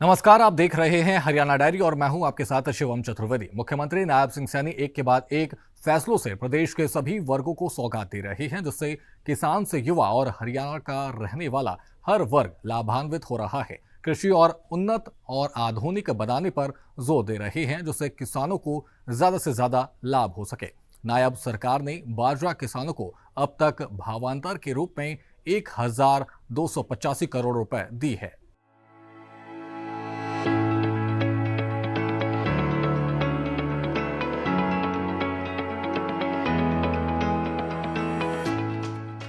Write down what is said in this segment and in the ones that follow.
नमस्कार, आप देख रहे हैं हरियाणा डायरी और मैं हूं आपके साथ शिवम चतुर्वेदी। मुख्यमंत्री नायब सिंह सैनी एक के बाद एक फैसलों से प्रदेश के सभी वर्गों को सौगात दे रहे हैं, जिससे किसान से युवा और हरियाणा का रहने वाला हर वर्ग लाभान्वित हो रहा है। कृषि और उन्नत और आधुनिक बनाने पर जोर दे रहे हैं, जिससे किसानों को ज्यादा से ज्यादा लाभ हो सके। नायब सरकार ने बाजरा किसानों को अब तक भावांतर के रूप में 1,285 करोड़ रुपए दी है।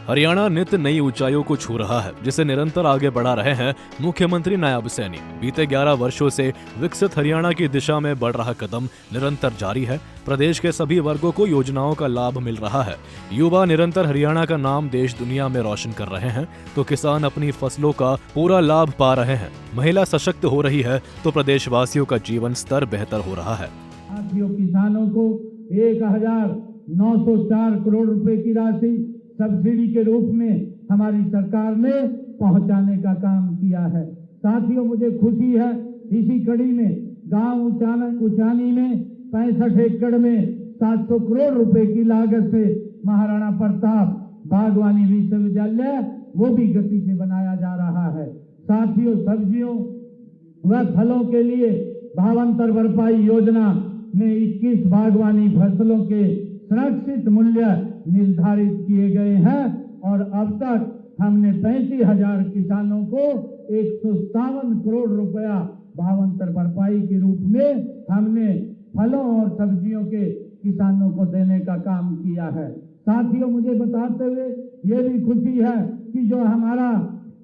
हरियाणा नित्य नई ऊंचाइयों को छू रहा है, जिसे निरंतर आगे बढ़ा रहे हैं मुख्यमंत्री नायब सैनी। बीते 11 वर्षों से विकसित हरियाणा की दिशा में बढ़ रहा कदम निरंतर जारी है। प्रदेश के सभी वर्गों को योजनाओं का लाभ मिल रहा है। युवा निरंतर हरियाणा का नाम देश दुनिया में रोशन कर रहे हैं, तो किसान अपनी फसलों का पूरा लाभ पा रहे हैं। महिला सशक्त हो रही है, तो प्रदेशवासियों का जीवन स्तर बेहतर हो रहा है। साथियों, किसानों को 1,904 करोड़ रुपए की राशि सब्सिडी के रूप में हमारी सरकार ने पहुंचाने का काम किया है। साथियों, मुझे खुशी है, इसी कड़ी में गांव उचानी में 65 एकड़ में 700 करोड़ रुपए की लागत से महाराणा प्रताप बागवानी विश्वविद्यालय वो भी गति से बनाया जा रहा है। साथियों, सब्जियों व फलों के लिए भावांतर भरपाई योजना में 21 बागवानी फसलों के सुरक्षित मूल्य निर्धारित किए गए हैं और अब तक हमने 35,000 किसानों को 157 करोड़ रुपया भावांतर भरपाई के रूप में हमने फलों और सब्जियों के किसानों को देने का काम किया है। साथियों, मुझे बताते हुए ये भी खुशी है कि जो हमारा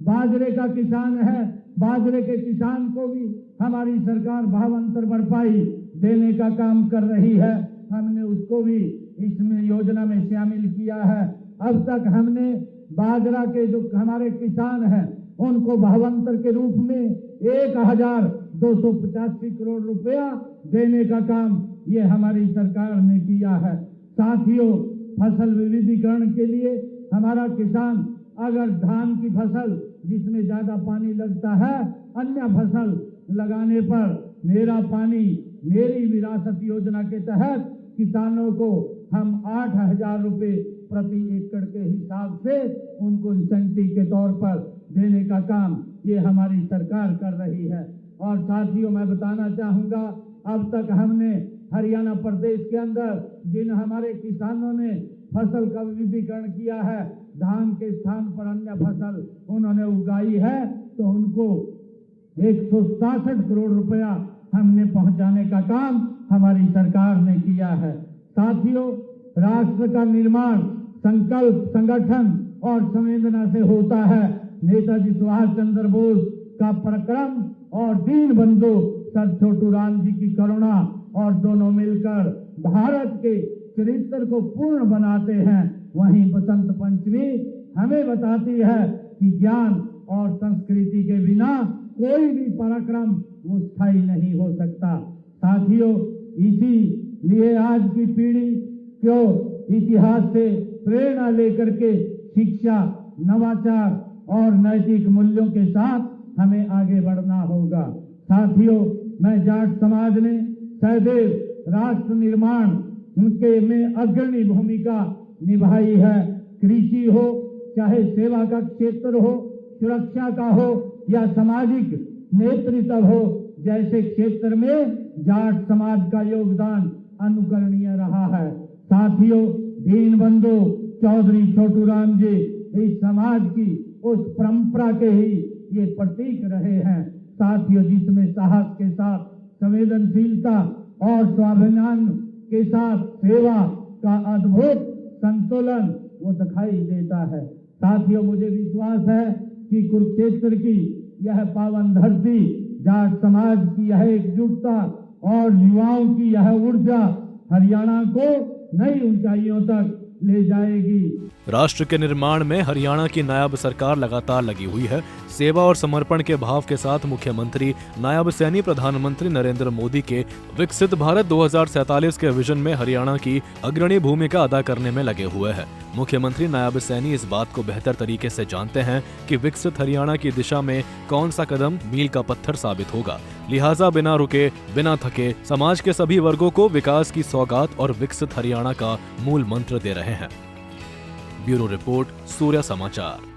बाजरे का किसान है, बाजरे के किसान को भी हमारी सरकार भावांतर भरपाई देने का काम कर रही है। हमने उसको भी इसमें योजना में शामिल किया है। अब तक हमने बाजरा के जो हमारे किसान हैं उनको भावांतर के रूप में 1,285 करोड़ रुपया देने का काम ये हमारी सरकार ने किया है। साथियों, फसल विविधीकरण के लिए हमारा किसान अगर धान की फसल जिसमें ज्यादा पानी लगता है, अन्य फसल लगाने पर मेरा पानी मेरी विरासत योजना के तहत किसानों को हम 8,000 रुपए प्रति एकड़ के हिसाब से उनको इंसेंटिव के तौर पर देने का काम ये हमारी सरकार कर रही है। और साथियों, मैं बताना चाहूंगा, अब तक हमने हरियाणा प्रदेश के अंदर जिन हमारे किसानों ने फसल का विविधीकरण किया है, धान के स्थान पर अन्य फसल उन्होंने उगाई है, तो उनको 167 करोड़ रुपया हमने पहुंचाने का काम हमारी सरकार ने किया है। साथियों, राष्ट्र का निर्माण संकल्प, संगठन और संवेदना से होता है। नेताजी सुभाष चंद्र बोस का पराक्रम और दीन बंधु सर छोटू राम जी की करुणा और दोनों मिलकर भारत के चरित्र को पूर्ण बनाते हैं। वहीं बसंत पंचमी हमें बताती है कि ज्ञान और संस्कृति के बिना कोई भी पराक्रम वो स्थायी नहीं हो सकता। साथियों, इसीलिए आज की पीढ़ी को इतिहास से प्रेरणा लेकर के शिक्षा, नवाचार और नैतिक मूल्यों के साथ हमें आगे बढ़ना होगा। साथियों, मैं जाट समाज ने सदैव राष्ट्र निर्माण उनके में अग्रणी भूमिका निभाई है। कृषि हो, चाहे सेवा का क्षेत्र हो, सुरक्षा का हो या सामाजिक नेतृत्व हो, जैसे क्षेत्र में जाट समाज का योगदान अनुकरणीय रहा है। साथियों, दीन बंधु चौधरी छोटू राम जी इस समाज की उस परंपरा के ही ये प्रतीक रहे हैं। साथियों, जिसमें साहस के साथ संवेदनशीलता और स्वाभिमान के साथ सेवा का अद्भुत संतुलन वो दिखाई देता है। साथियों, मुझे विश्वास है कि कुरुक्षेत्र की यह पावन धरती, जाट समाज की यह एकजुटता और युवाओं की यह ऊर्जा हरियाणा को नई ऊंचाइयों तक ले जाएगी। राष्ट्र के निर्माण में हरियाणा की नायब सरकार लगातार लगी हुई है। सेवा और समर्पण के भाव के साथ मुख्यमंत्री नायब सैनी प्रधानमंत्री नरेंद्र मोदी के विकसित भारत 2047 के विजन में हरियाणा की अग्रणी भूमिका अदा करने में लगे हुए हैं। मुख्यमंत्री नायब सैनी इस बात को बेहतर तरीके से जानते हैं कि विकसित हरियाणा की दिशा में कौन सा कदम मील का पत्थर साबित होगा। लिहाजा बिना रुके बिना थके समाज के सभी वर्गों को विकास की सौगात और विकसित हरियाणा का मूल मंत्र दे रहे हैं। ब्यूरो रिपोर्ट, सूर्य समाचार।